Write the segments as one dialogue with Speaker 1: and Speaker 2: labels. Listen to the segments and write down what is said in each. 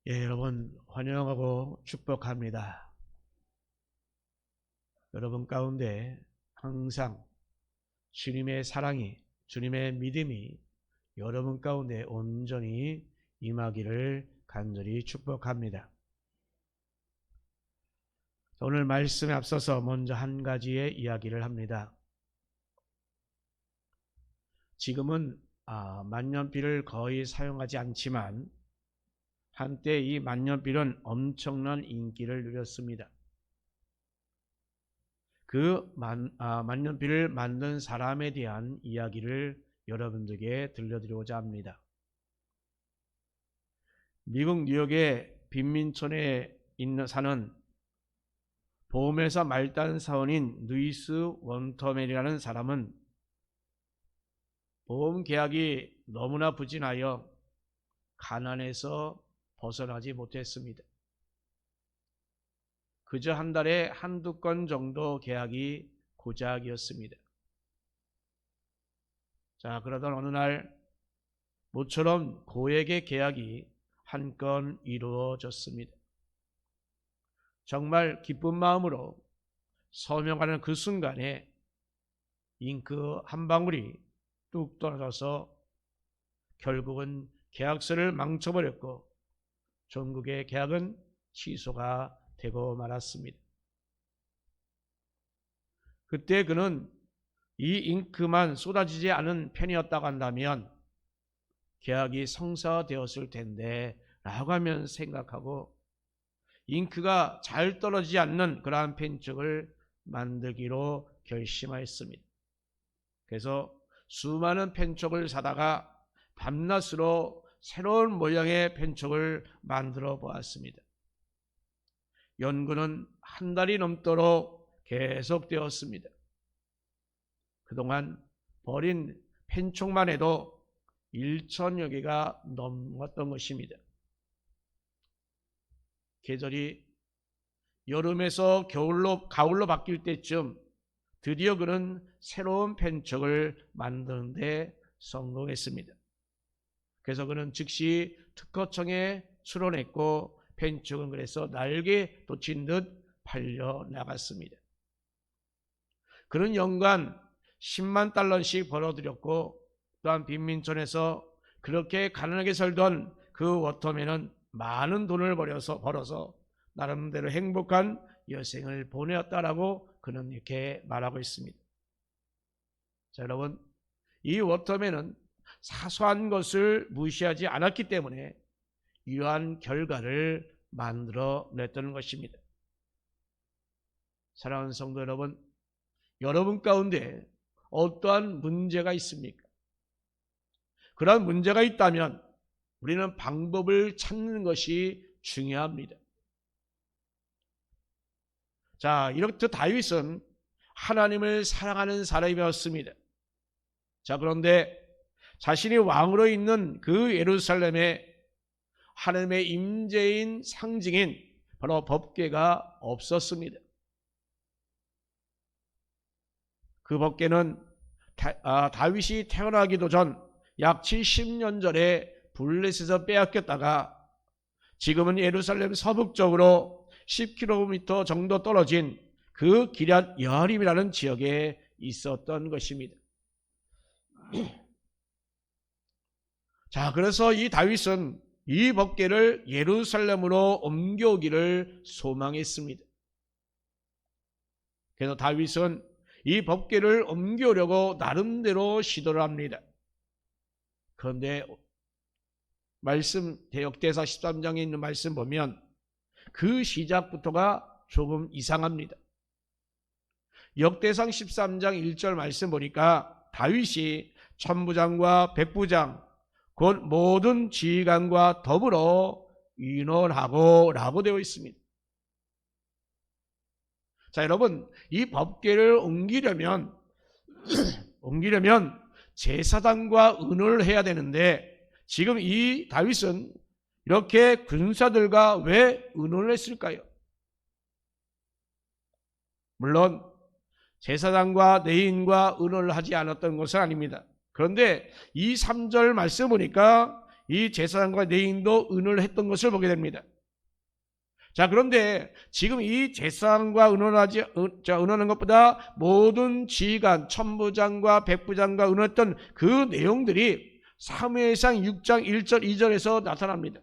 Speaker 1: 여러분 환영하고 축복합니다. 여러분 가운데 항상 주님의 사랑이, 주님의 믿음이 여러분 가운데 온전히 임하기를 간절히 축복합니다. 오늘 말씀에 앞서서 먼저 한 가지의 이야기를 합니다. 지금은 만년필을 거의 사용하지 않지만 한때 이 만년필은 엄청난 인기를 누렸습니다. 그 만년필을 만든 사람에 대한 이야기를 여러분들에게 들려드리고자 합니다. 미국 뉴욕의 빈민촌에 사는 보험회사 말단 사원인 루이스 원터맨이라는 사람은 보험 계약이 너무나 부진하여 가난에서 벗어나지 못했습니다. 그저 한 달에 한두 건 정도 계약이 고작이었습니다. 그러던 어느 날 모처럼 고액의 계약이 한 건 이루어졌습니다. 정말 기쁜 마음으로 서명하는 그 순간에 잉크 한 방울이 뚝 떨어져서 결국은 계약서를 망쳐버렸고 전국의 계약은 취소가 되고 말았습니다. 그때 그는 이 잉크만 쏟아지지 않은 편이었다고 한다면 계약이 성사되었을 텐데 라고 하면 생각하고 잉크가 잘 떨어지지 않는 그러한 펜촉을 만들기로 결심하였습니다. 그래서 수많은 펜촉을 사다가 밤낮으로 새로운 모양의 펜촉을 만들어 보았습니다. 연구는 한 달이 넘도록 계속되었습니다. 그동안 버린 펜촉만 해도 1,000여 개가 넘었던 것입니다. 계절이 여름에서 가을로 바뀔 때쯤 드디어 그는 새로운 펜촉을 만드는 데 성공했습니다. 그래서 그는 즉시 특허청에 출원했고 펜촉은 그래서 날개 돋친 듯 팔려 나갔습니다. 그는 연간 10만 달러씩 벌어들였고 또한 빈민촌에서 그렇게 가난하게 살던 그 워터맨은 많은 돈을 벌어서 나름대로 행복한 여생을 보내었다라고 그는 이렇게 말하고 있습니다. 여러분, 이 워터맨은 사소한 것을 무시하지 않았기 때문에 이러한 결과를 만들어냈다는 것입니다. 사랑하는 성도 여러분, 여러분 가운데 어떠한 문제가 있습니까? 그러한 문제가 있다면 우리는 방법을 찾는 것이 중요합니다. 이렇게 다윗은 하나님을 사랑하는 사람이었습니다. 그런데 자신이 왕으로 있는 그 예루살렘에 하나님의 임재인 상징인 바로 법궤가 없었습니다. 그 법궤는 다윗이 태어나기도 전 약 70년 전에 블레셋에서 빼앗겼다가 지금은 예루살렘 서북쪽으로 10km 정도 떨어진 그 기럇 여아림이라는 지역에 있었던 것입니다. 그래서 이 다윗은 이 법궤를 예루살렘으로 옮겨오기를 소망했습니다. 그래서 다윗은 이 법궤를 옮겨오려고 나름대로 시도를 합니다. 그런데 말씀 대역대사 13장에 있는 말씀 보면 그 시작부터가 조금 이상합니다. 역대상 13장 1절 말씀 보니까 다윗이 천부장과 백부장 곧 모든 지휘관과 더불어 의논하고 라고 되어 있습니다. 여러분, 이 법궤를 옮기려면 제사장과 의논을 해야 되는데 지금 이 다윗은 이렇게 군사들과 왜 의논을 했을까요? 물론 제사장과 레위인과 의논을 하지 않았던 것은 아닙니다. 그런데 이 3절 말씀 보니까 이 제사장과 레위인도 의논을 했던 것을 보게 됩니다. 자, 그런데 지금 이 제사장과 의논한 것보다 모든 지휘관, 천부장과 백부장과 의논했던 그 내용들이 사무엘상 6장 1절 2절에서 나타납니다.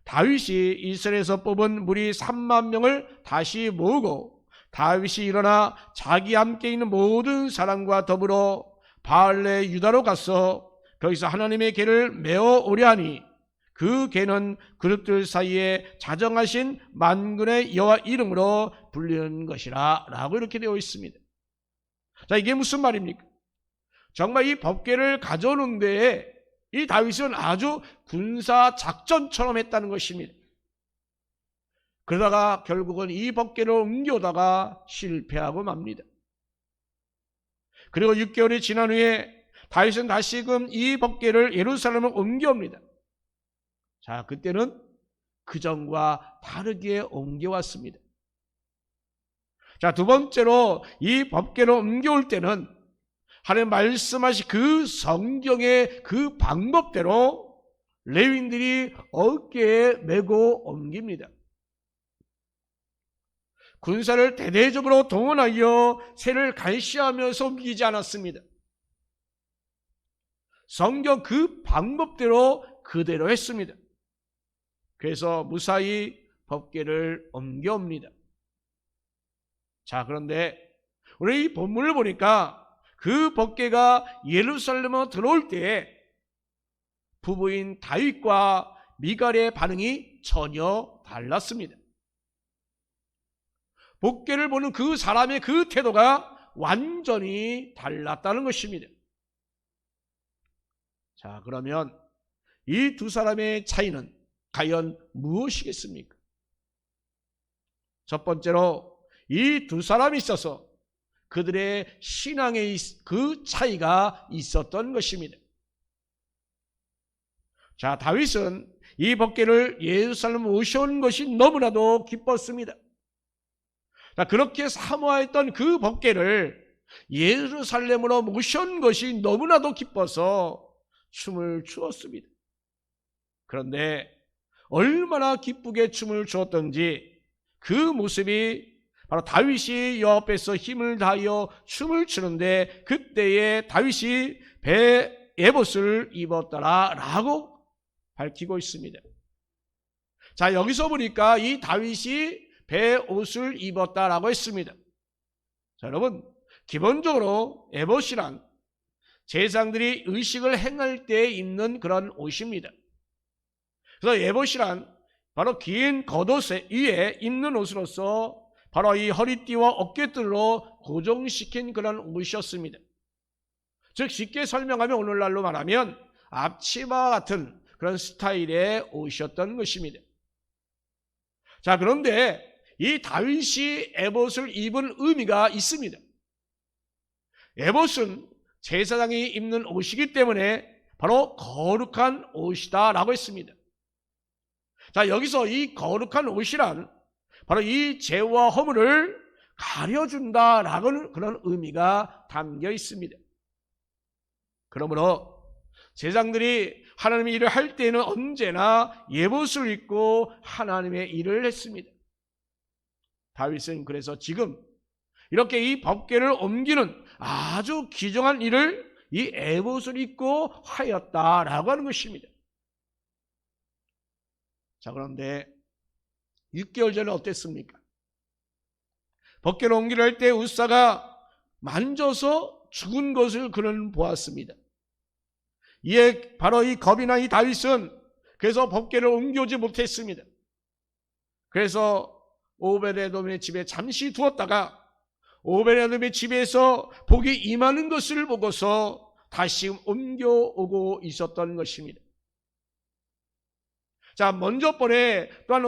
Speaker 1: 다윗이 이스라엘에서 뽑은 무리 3만 명을 다시 모으고 다윗이 일어나 자기 함께 있는 모든 사람과 더불어 바알레 유다로 가서 거기서 하나님의 궤를 메어 오려 하니 그 궤는 그릇들 사이에 자정하신 만군의 여호와 이름으로 불리는 것이라 라고 이렇게 되어 있습니다. 자, 이게 무슨 말입니까? 정말 이 법궤를 가져오는 데에 이 다윗은 아주 군사 작전처럼 했다는 것입니다. 그러다가 결국은 이 법궤를 옮겨다가 실패하고 맙니다. 그리고 6개월이 지난 후에 다윗은 다시금 이 법궤를 예루살렘으로 옮겨옵니다. 자, 그때는 그전과 다르게 옮겨왔습니다. 자, 두 번째로 이 법궤를 옮겨올 때는 하나님 말씀하신 그 성경의 그 방법대로 레위인들이 어깨에 메고 옮깁니다. 군사를 대대적으로 동원하여 새를 갈시하면서 옮기지 않았습니다. 성경 그 방법대로 그대로 했습니다. 그래서 무사히 법궤를 옮겨옵니다. 자, 그런데 우리 이 본문을 보니까 그 법궤가 예루살렘으로 들어올 때 부부인 다윗과 미갈의 반응이 전혀 달랐습니다. 법궤를 보는 그 사람의 그 태도가 완전히 달랐다는 것입니다. 자, 그러면 이 두 사람의 차이는 과연 무엇이겠습니까? 첫 번째로 이 두 사람이 있어서 그들의 신앙의 그 차이가 있었던 것입니다. 자, 다윗은 이 법궤를 예루살렘 모셔온 것이 너무나도 기뻤습니다. 자, 그렇게 사모했던 그 법궤를 예루살렘으로 모셔온 것이 너무나도 기뻐서 춤을 추었습니다. 그런데 얼마나 기쁘게 춤을 추었던지 그 모습이 바로 다윗이 여 앞에서 힘을 다하여 춤을 추는데 그때에 다윗이 배 에봇을 입었더라 라고 밝히고 있습니다. 자, 여기서 보니까 이 다윗이 배 옷을 입었다라고 했습니다. 자, 여러분, 기본적으로 에봇이란 제사장들이 의식을 행할 때 입는 그런 옷입니다. 그래서 에봇이란 바로 긴 겉옷 위에 입는 옷으로서 바로 이 허리띠와 어깨들로 고정시킨 그런 옷이었습니다. 즉 쉽게 설명하면 오늘날로 말하면 앞치마 같은 그런 스타일의 옷이었던 것입니다. 자, 그런데 이 다윗이 에봇을 입은 의미가 있습니다. 에봇은 제사장이 입는 옷이기 때문에 바로 거룩한 옷이다 라고 했습니다. 자, 여기서 이 거룩한 옷이란 바로 이 죄와 허물을 가려준다라는 그런 의미가 담겨 있습니다. 그러므로 제사장들이 하나님의 일을 할 때는 언제나 예봇을 입고 하나님의 일을 했습니다. 다윗은 그래서 지금 이렇게 이 법궤를 옮기는 아주 귀중한 일을 이 에봇을 입고 하였다라고 하는 것입니다. 자, 그런데 6개월 전에 어땠습니까? 법궤를 옮기려 할 때 웃사가 만져서 죽은 것을 그는 보았습니다. 이에 바로 이 겁이 난 이 다윗은 그래서 법궤를 옮겨오지 못했습니다. 그래서 오베데돔의 집에 잠시 두었다가 오베데돔의 집에서 복이 임하는 것을 보고서 다시 옮겨오고 있었던 것입니다. 자, 먼저 번에 또한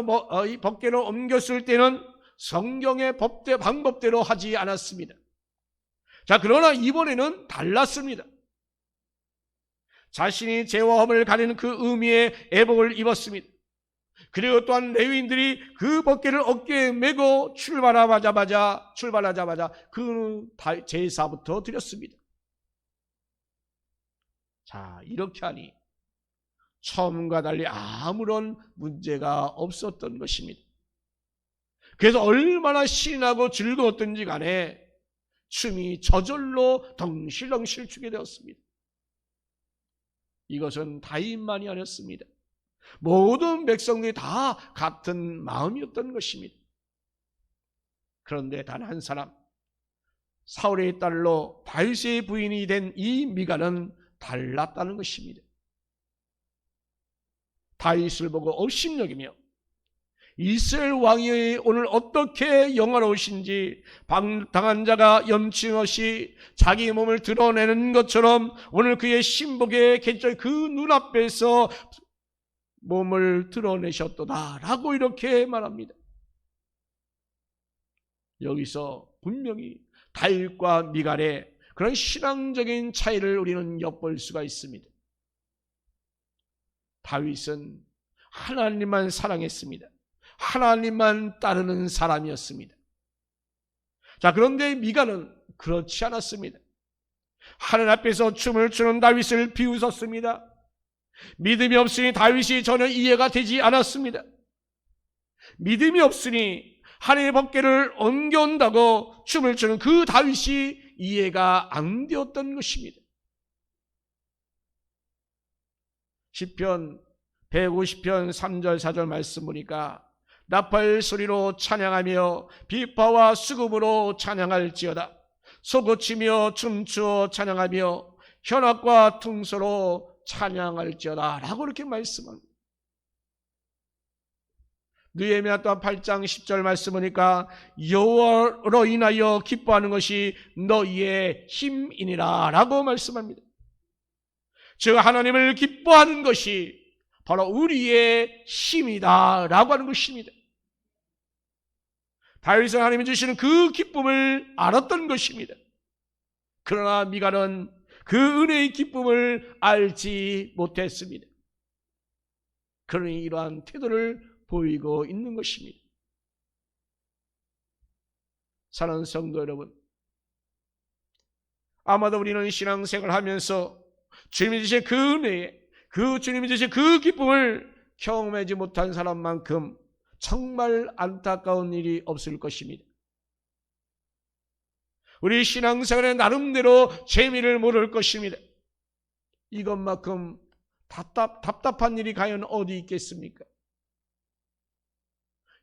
Speaker 1: 이 법궤를 옮겼을 때는 성경의 방법대로 하지 않았습니다. 자, 그러나 이번에는 달랐습니다. 자신이 죄와 허물을 가리는 그 의미의 애복을 입었습니다. 그리고 또한 레위인들이 그 법궤를 어깨에 메고 출발하자마자 그 제사부터 드렸습니다. 자, 이렇게 하니 처음과 달리 아무런 문제가 없었던 것입니다. 그래서 얼마나 신나고 즐거웠던지 간에 춤이 저절로 덩실덩실 추게 되었습니다. 이것은 다윗만이 아니었습니다. 모든 백성들이 다 같은 마음이었던 것입니다. 그런데 단 한 사람, 사울의 딸로 다윗의 부인이 된 이 미갈은 달랐다는 것입니다. 다윗을 보고 업심여기며 이스라엘 왕이 오늘 어떻게 영화로우신지, 방탕한 자가 염치 없이 자기 몸을 드러내는 것처럼 오늘 그의 신복의 계절 그 눈앞에서 몸을 드러내셨도다 라고 이렇게 말합니다. 여기서 분명히 다윗과 미갈의 그런 신앙적인 차이를 우리는 엿볼 수가 있습니다. 다윗은 하나님만 사랑했습니다. 하나님만 따르는 사람이었습니다. 자, 그런데 미갈은 그렇지 않았습니다. 하나님 앞에서 춤을 추는 다윗을 비웃었습니다. 믿음이 없으니 다윗이 전혀 이해가 되지 않았습니다. 믿음이 없으니 하나님의 법궤를 옮겨온다고 춤을 추는 그 다윗이 이해가 안 되었던 것입니다. 시편 150편 3절 4절 말씀 보니까 나팔 소리로 찬양하며 비파와 수금으로 찬양할지어다. 소고치며 춤추어 찬양하며 현악과 퉁소로 찬양할지어다 라고 이렇게 말씀합니다. 느헤미야 또한 8장 10절 말씀 보니까 여호와로 인하여 기뻐하는 것이 너희의 힘이니라 라고 말씀합니다. 즉 하나님을 기뻐하는 것이 바로 우리의 힘이다 라고 하는 것입니다. 다윗은 하나님이 주시는 그 기쁨을 알았던 것입니다. 그러나 미갈은 그 은혜의 기쁨을 알지 못했습니다. 그러니 이러한 태도를 보이고 있는 것입니다. 사랑하는 성도 여러분, 아마도 우리는 신앙생활을 하면서 주님이 주신 그 은혜에, 그 주님이 주신 그 기쁨을 경험하지 못한 사람만큼 정말 안타까운 일이 없을 것입니다. 우리 신앙생활의 나름대로 재미를 모를 것입니다. 이것만큼 답답한 일이 과연 어디 있겠습니까?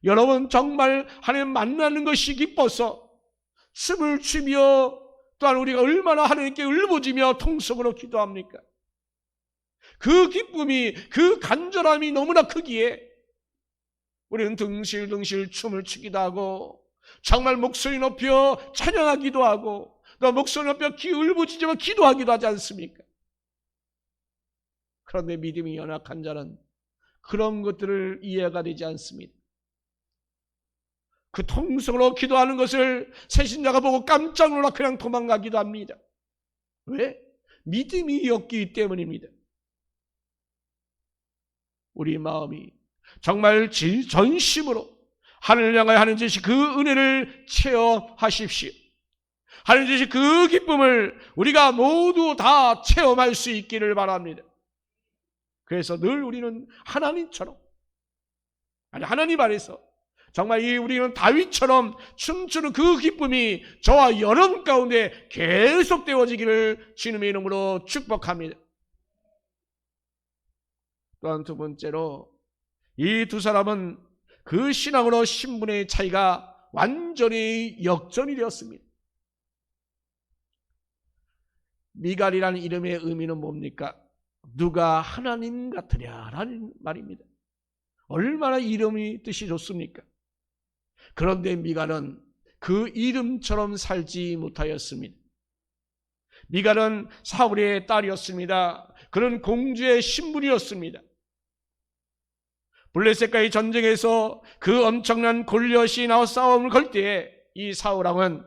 Speaker 1: 여러분 정말 하나님 만나는 것이 기뻐서 춤을 추며 또한 우리가 얼마나 하나님께 울부짖으며 통성으로 기도합니까? 그 기쁨이, 그 간절함이 너무나 크기에 우리는 등실등실 춤을 추기도 하고 정말 목소리 높여 찬양하기도 하고 또 목소리 높여 울부짖으며 기도하기도 하지 않습니까? 그런데 믿음이 연약한 자는 그런 것들을 이해가 되지 않습니다. 그 통성으로 기도하는 것을 새신자가 보고 깜짝 놀라 그냥 도망가기도 합니다. 왜? 믿음이 없기 때문입니다. 우리 마음이 정말 전심으로 하늘을 향하여 하는 짓이 그 은혜를 체험하십시오. 하는 짓이 그 기쁨을 우리가 모두 다 체험할 수 있기를 바랍니다. 그래서 늘 우리는 하나님처럼, 하나님 안에서 정말 우리는 다윗처럼 춤추는 그 기쁨이 저와 여러분 가운데 계속되어지기를 주님의 이름으로 축복합니다. 또한 두 번째로 이 두 사람은 그 신앙으로 신분의 차이가 완전히 역전이 되었습니다. 미갈이라는 이름의 의미는 뭡니까? 누가 하나님 같으랴라는 말입니다. 얼마나 이름이 뜻이 좋습니까? 그런데 미갈은 그 이름처럼 살지 못하였습니다. 미갈은 사울의 딸이었습니다. 그는 공주의 신분이었습니다. 블레셋과의 전쟁에서 그 엄청난 골리앗이 나와 싸움을 걸 때에 이 사울왕은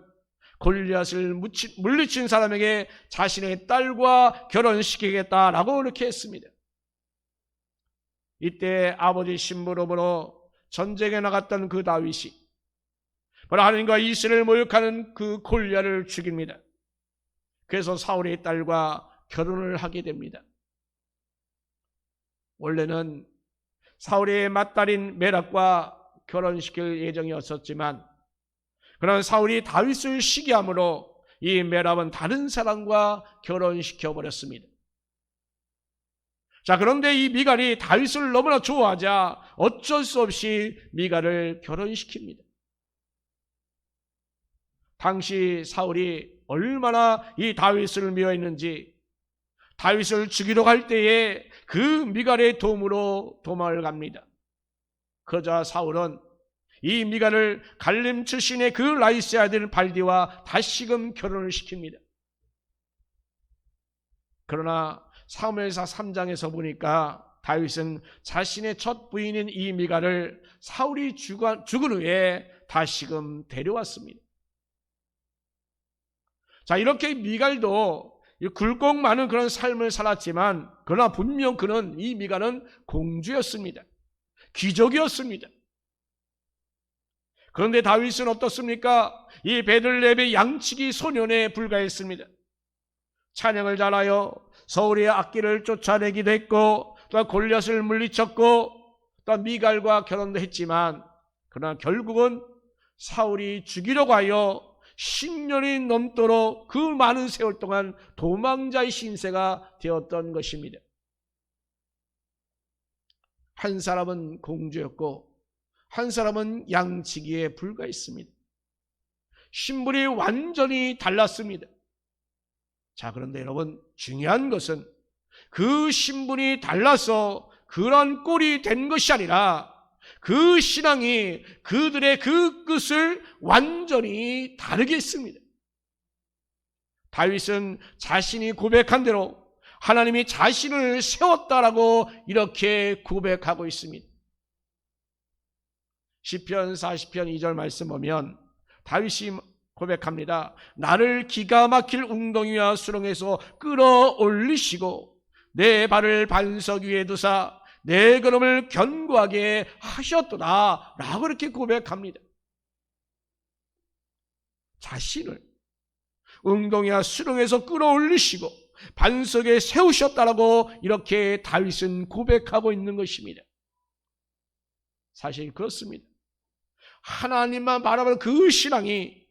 Speaker 1: 골리앗을 물리친 사람에게 자신의 딸과 결혼시키겠다라고 이렇게 했습니다. 이때 아버지 신부로부로 전쟁에 나갔던 그 다윗이 바로 하나님과 이스라엘을 모욕하는 그 골리앗을 죽입니다. 그래서 사울의 딸과 결혼을 하게 됩니다. 원래는 사울의 맏딸인 메락과 결혼시킬 예정이었었지만, 그러나 사울이 다윗을 시기함으로 이 메락은 다른 사람과 결혼시켜 버렸습니다. 자, 그런데 이 미갈이 다윗을 너무나 좋아하자 어쩔 수 없이 미갈을 결혼시킵니다. 당시 사울이 얼마나 이 다윗을 미워했는지, 다윗을 죽이러 갈 때에 그 미갈의 도움으로 도망을 갑니다. 그러자 사울은 이 미갈을 갈림 출신의 그 라이스의 아들 발디와 다시금 결혼을 시킵니다. 그러나 사무엘상 3장에서 보니까 다윗은 자신의 첫 부인인 이 미갈을 사울이 죽은 후에 다시금 데려왔습니다. 자, 이렇게 미갈도 굴곡 많은 그런 삶을 살았지만, 그러나 분명 이 미갈은 공주였습니다. 귀족이었습니다. 그런데 다윗은 어떻습니까? 이 베들레헴의 양치기 소년에 불과했습니다. 찬양을 잘하여 서울의 악기를 쫓아내기도 했고, 또 골리앗을 물리쳤고, 또 미갈과 결혼도 했지만, 그러나 결국은 사울이 죽이려고 하여 10년이 넘도록 그 많은 세월 동안 도망자의 신세가 되었던 것입니다. 한 사람은 공주였고 한 사람은 양치기에 불과했습니다. 신분이 완전히 달랐습니다. 자, 그런데 여러분, 중요한 것은 그 신분이 달라서 그런 꼴이 된 것이 아니라 그 신앙이 그들의 그 끝을 완전히 다르게 했습니다. 다윗은 자신이 고백한 대로 하나님이 자신을 세웠다라고 이렇게 고백하고 있습니다. 시편 40편 2절 말씀 보면 다윗이 고백합니다. 나를 기가 막힐 웅덩이와 수렁에서 끌어올리시고 내 발을 반석 위에 두사 내 걸음을 견고하게 하셨도다 라고 이렇게 고백합니다. 자신을 웅덩이와 수렁에서 끌어올리시고 반석에 세우셨다라고 이렇게 다윗은 고백하고 있는 것입니다. 사실 그렇습니다. 하나님만 바라보는 그 신앙이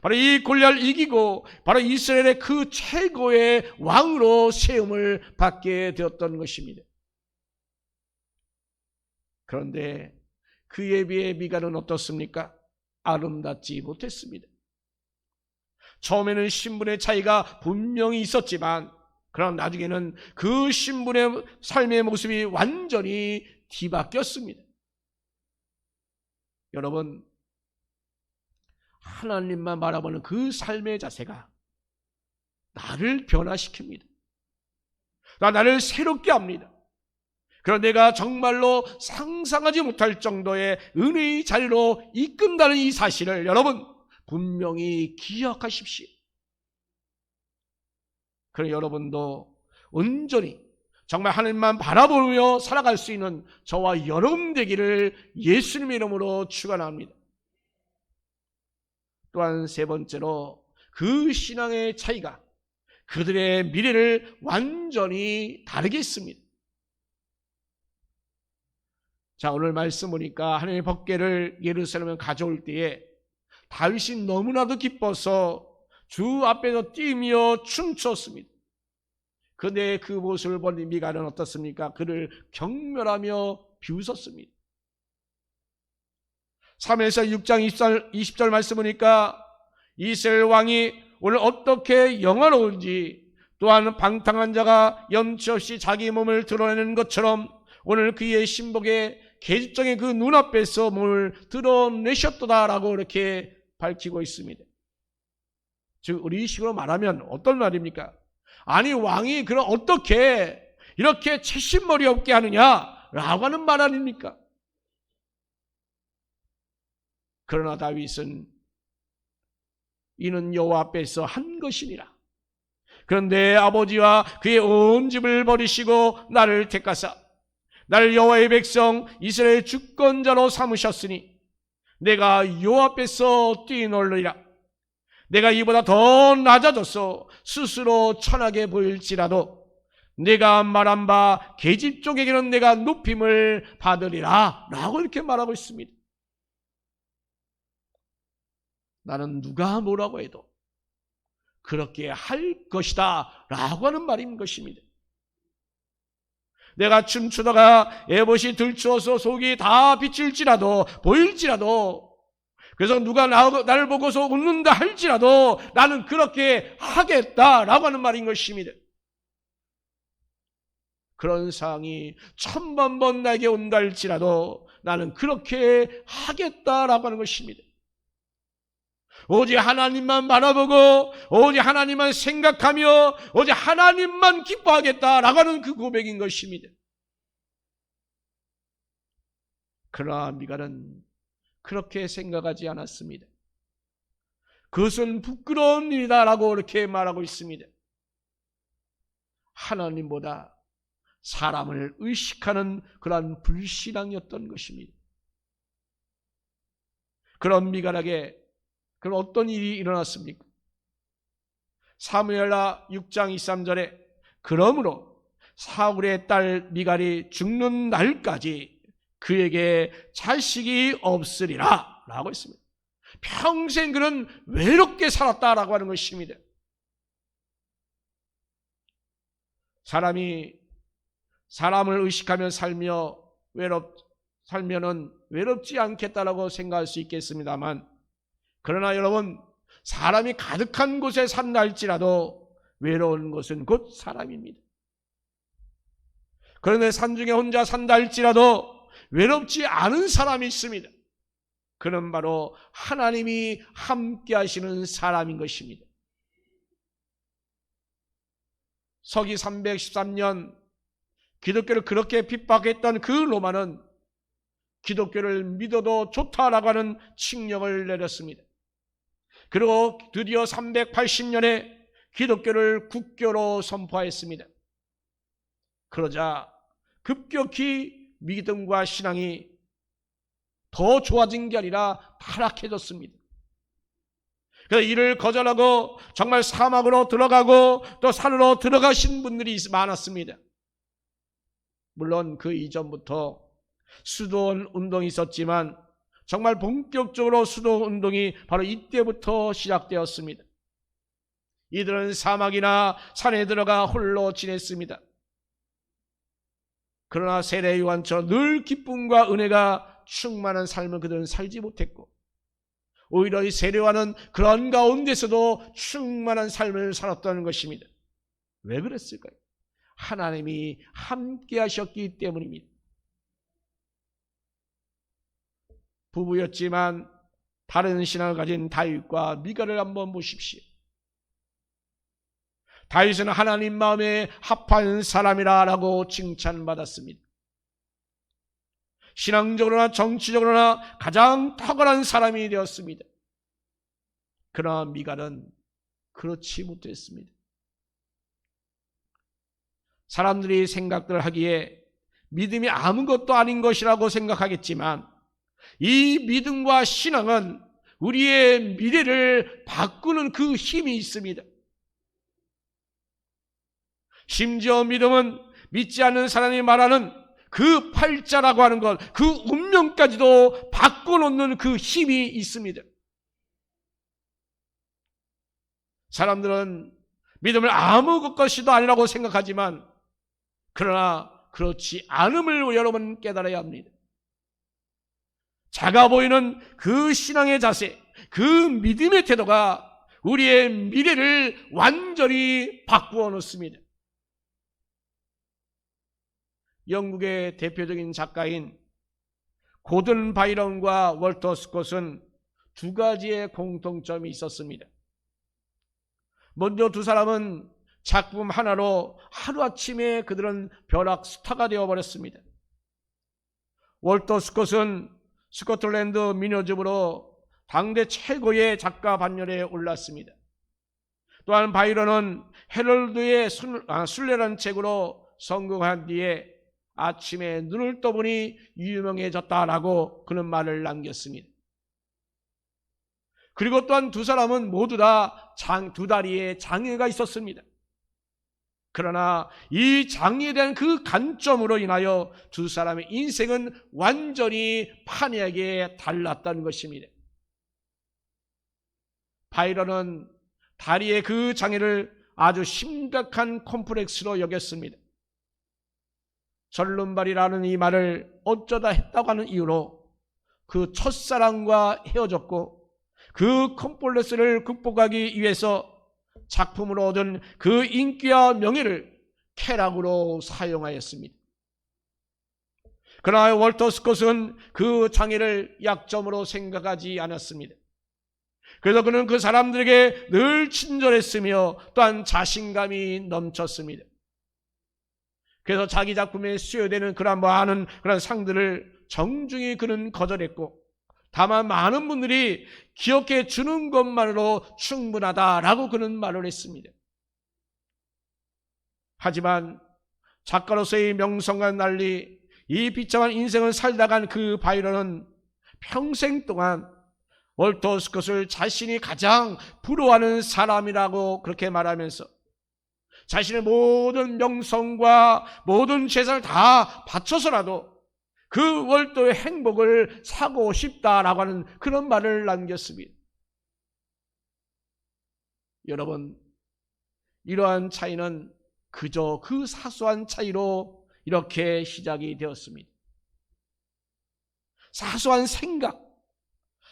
Speaker 1: 바로 이 골리앗을 이기고 바로 이스라엘의 그 최고의 왕으로 세움을 받게 되었던 것입니다. 그런데 그에 비해 미갈은 어떻습니까? 아름답지 못했습니다. 처음에는 신분의 차이가 분명히 있었지만 그러나 나중에는 그 신분의 삶의 모습이 완전히 뒤바뀌었습니다. 여러분, 하나님만 바라보는 그 삶의 자세가 나를 변화시킵니다. 나를 새롭게 합니다. 그러나 내가 정말로 상상하지 못할 정도의 은혜의 자리로 이끈다는 이 사실을 여러분 분명히 기억하십시오. 그럼 여러분도 온전히 정말 하나님만 바라보며 살아갈 수 있는 저와 여러분 되기를 예수님의 이름으로 축원합니다. 또한 세 번째로 그 신앙의 차이가 그들의 미래를 완전히 다르게 했습니다. 자, 오늘 말씀 보니까 하나님의 법궤를 예루살렘에 가져올 때에 다윗이 너무나도 기뻐서 주 앞에서 뛰며 춤추었습니다. 그런데 그 모습을 본 미갈은 어떻습니까? 그를 경멸하며 비웃었습니다. 사무엘상 6장 20절 말씀 보니까 이스라엘 왕이 오늘 어떻게 영화로운지, 또한 방탕한 자가 염치 없이 자기 몸을 드러내는 것처럼 오늘 그의 신복의 계집종의 그 눈앞에서 몸을 드러내셨도다라고 이렇게 밝히고 있습니다. 즉 우리식으로 말하면 어떤 말입니까? 아니, 왕이 그럼 어떻게 이렇게 채신머리 없게 하느냐라고 하는 말 아닙니까? 그러나 다윗은 이는 여호와 앞에서 한 것이니라. 그런데 아버지와 그의 온 집을 버리시고 나를 택하사 나를 여호와의 백성 이스라엘의 주권자로 삼으셨으니 내가 여호와 앞에서 뛰놀리라. 내가 이보다 더 낮아져서 스스로 천하게 보일지라도 내가 말한 바 계집 쪽에게는 내가 높임을 받으리라 라고 이렇게 말하고 있습니다. 나는 누가 뭐라고 해도 그렇게 할 것이다 라고 하는 말인 것입니다. 내가 춤추다가 에봇이 들추어서 속이 다 비칠지라도 보일지라도, 그래서 누가 나를 보고서 웃는다 할지라도 나는 그렇게 하겠다라고 하는 말인 것입니다. 그런 상황이 1000만 번 나에게 온다 할지라도 나는 그렇게 하겠다라고 하는 것입니다. 오직 하나님만 바라보고 오직 하나님만 생각하며 오직 하나님만 기뻐하겠다라고 하는 그 고백인 것입니다. 그러나 미갈은 그렇게 생각하지 않았습니다. 그것은 부끄러운 일이다라고 이렇게 말하고 있습니다. 하나님보다 사람을 의식하는 그러한 불신앙이었던 것입니다. 그런 미갈에게 그럼 어떤 일이 일어났습니까? 사무엘하 6장 23절에 그러므로 사울의 딸 미갈이 죽는 날까지 그에게 자식이 없으리라 라고 했습니다. 평생 그는 외롭게 살았다라고 하는 것입니다. 사람이 사람을 의식하며 살면은 외롭지 않겠다라고 생각할 수 있겠습니다만, 그러나 여러분, 사람이 가득한 곳에 산다 할지라도 외로운 것은 곧 사람입니다. 그런데 산중에 혼자 산다 할지라도 외롭지 않은 사람이 있습니다. 그는 바로 하나님이 함께 하시는 사람인 것입니다. 서기 313년 기독교를 그렇게 핍박했던 그 로마는 기독교를 믿어도 좋다라고 하는 칙령을 내렸습니다. 그리고 드디어 380년에 기독교를 국교로 선포했습니다. 그러자 급격히 믿음과 신앙이 더 좋아진 게 아니라 타락해졌습니다. 그래서 이를 거절하고 정말 사막으로 들어가고 또 산으로 들어가신 분들이 많았습니다. 물론 그 이전부터 수도원 운동이 있었지만 정말 본격적으로 수도원 운동이 바로 이때부터 시작되었습니다. 이들은 사막이나 산에 들어가 홀로 지냈습니다. 그러나 세례 요한처럼 늘 기쁨과 은혜가 충만한 삶을 그들은 살지 못했고, 오히려 이 세례 요한은 그런 가운데서도 충만한 삶을 살았다는 것입니다. 왜 그랬을까요? 하나님이 함께 하셨기 때문입니다. 부부였지만 다른 신앙을 가진 다윗과 미갈을 한번 보십시오. 다윗은 하나님 마음에 합한 사람이라고 칭찬받았습니다. 신앙적으로나 정치적으로나 가장 탁월한 사람이 되었습니다. 그러나 미갈은 그렇지 못했습니다. 사람들이 생각들 하기에 믿음이 아무것도 아닌 것이라고 생각하겠지만, 이 믿음과 신앙은 우리의 미래를 바꾸는 그 힘이 있습니다. 심지어 믿음은 믿지 않는 사람이 말하는 그 팔자라고 하는 것, 그 운명까지도 바꿔놓는 그 힘이 있습니다. 사람들은 믿음을 아무 것이도 아니라고 생각하지만, 그러나 그렇지 않음을 여러분 깨달아야 합니다. 작아 보이는 그 신앙의 자세, 그 믿음의 태도가 우리의 미래를 완전히 바꾸어 놓습니다. 영국의 대표적인 작가인 고든 바이런과 월터 스콧은 두 가지의 공통점이 있었습니다. 먼저 두 사람은 작품 하나로 하루아침에 그들은 벼락 스타가 되어버렸습니다. 월터 스콧은 스코틀랜드 미너줍으로 당대 최고의 작가 반열에 올랐습니다. 또한 바이런은 헤럴드의 순례라는 책으로 성공한 뒤에 아침에 눈을 떠보니 유명해졌다라고 그는 말을 남겼습니다. 그리고 또한 두 사람은 모두 다 두 다리에 장애가 있었습니다. 그러나 이 장애에 대한 그 관점으로 인하여 두 사람의 인생은 완전히 판이하게 달랐다는 것입니다. 바이런은 다리의 그 장애를 아주 심각한 콤플렉스로 여겼습니다. 절름발이라는 이 말을 어쩌다 했다고 하는 이유로 그 첫사랑과 헤어졌고 그 콤플렉스를 극복하기 위해서 작품으로 얻은 그 인기와 명예를 쾌락으로 사용하였습니다. 그러나 월터 스콧은 그 장애를 약점으로 생각하지 않았습니다. 그래서 그는 그 사람들에게 늘 친절했으며 또한 자신감이 넘쳤습니다. 그래서 자기 작품에 수여되는 그런 많은 그런 상들을 정중히 그는 거절했고, 다만 많은 분들이 기억해 주는 것만으로 충분하다라고 그는 말을 했습니다. 하지만 작가로서의 명성과 달리 이 비참한 인생을 살다간 그 바이런은 평생 동안 월터 스콧을 자신이 가장 부러워하는 사람이라고 그렇게 말하면서 자신의 모든 명성과 모든 재산을 다 바쳐서라도 그 월터의 행복을 사고 싶다라고 하는 그런 말을 남겼습니다. 여러분, 이러한 차이는 그저 그 사소한 차이로 이렇게 시작이 되었습니다. 사소한 생각,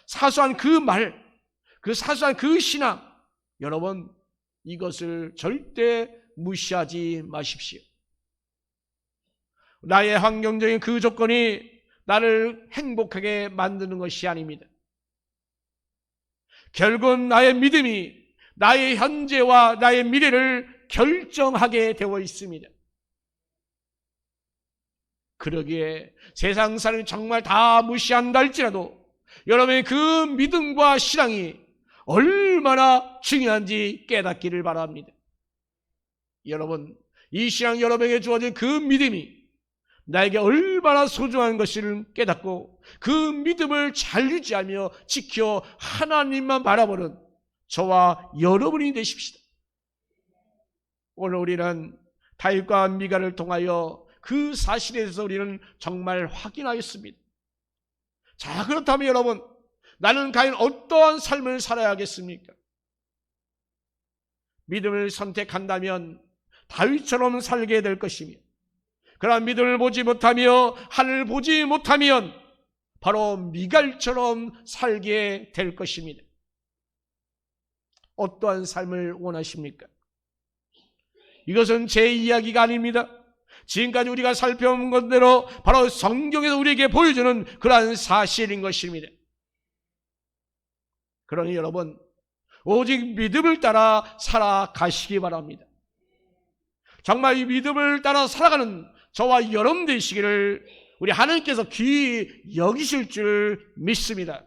Speaker 1: 사소한 그 말, 그 사소한 그 신앙, 여러분 이것을 절대 무시하지 마십시오. 나의 환경적인 그 조건이 나를 행복하게 만드는 것이 아닙니다. 결국은 나의 믿음이 나의 현재와 나의 미래를 결정하게 되어 있습니다. 그러기에 세상 사람이 정말 다 무시한다 할지라도 여러분의 그 믿음과 신앙이 얼마나 중요한지 깨닫기를 바랍니다. 여러분, 이 신앙 여러분에게 주어진 그 믿음이 나에게 얼마나 소중한 것을 깨닫고 그 믿음을 잘 유지하며 지켜 하나님만 바라보는 저와 여러분이 되십시다. 오늘 우리는 다윗과 미가를 통하여 그 사실에 대해서 우리는 정말 확인하였습니다. 자, 그렇다면 여러분, 나는 과연 어떠한 삶을 살아야겠습니까? 믿음을 선택한다면 다윗처럼 살게 될 것이며, 그러나 믿음을 보지 못하며 하늘을 보지 못하면 바로 미갈처럼 살게 될 것입니다. 어떠한 삶을 원하십니까? 이것은 제 이야기가 아닙니다. 지금까지 우리가 살펴본 것대로 바로 성경에서 우리에게 보여주는 그러한 사실인 것입니다. 그러니 여러분, 오직 믿음을 따라 살아가시기 바랍니다. 정말 이 믿음을 따라 살아가는 저와 여러분 되시기를 우리 하나님께서 귀히 여기실 줄 믿습니다.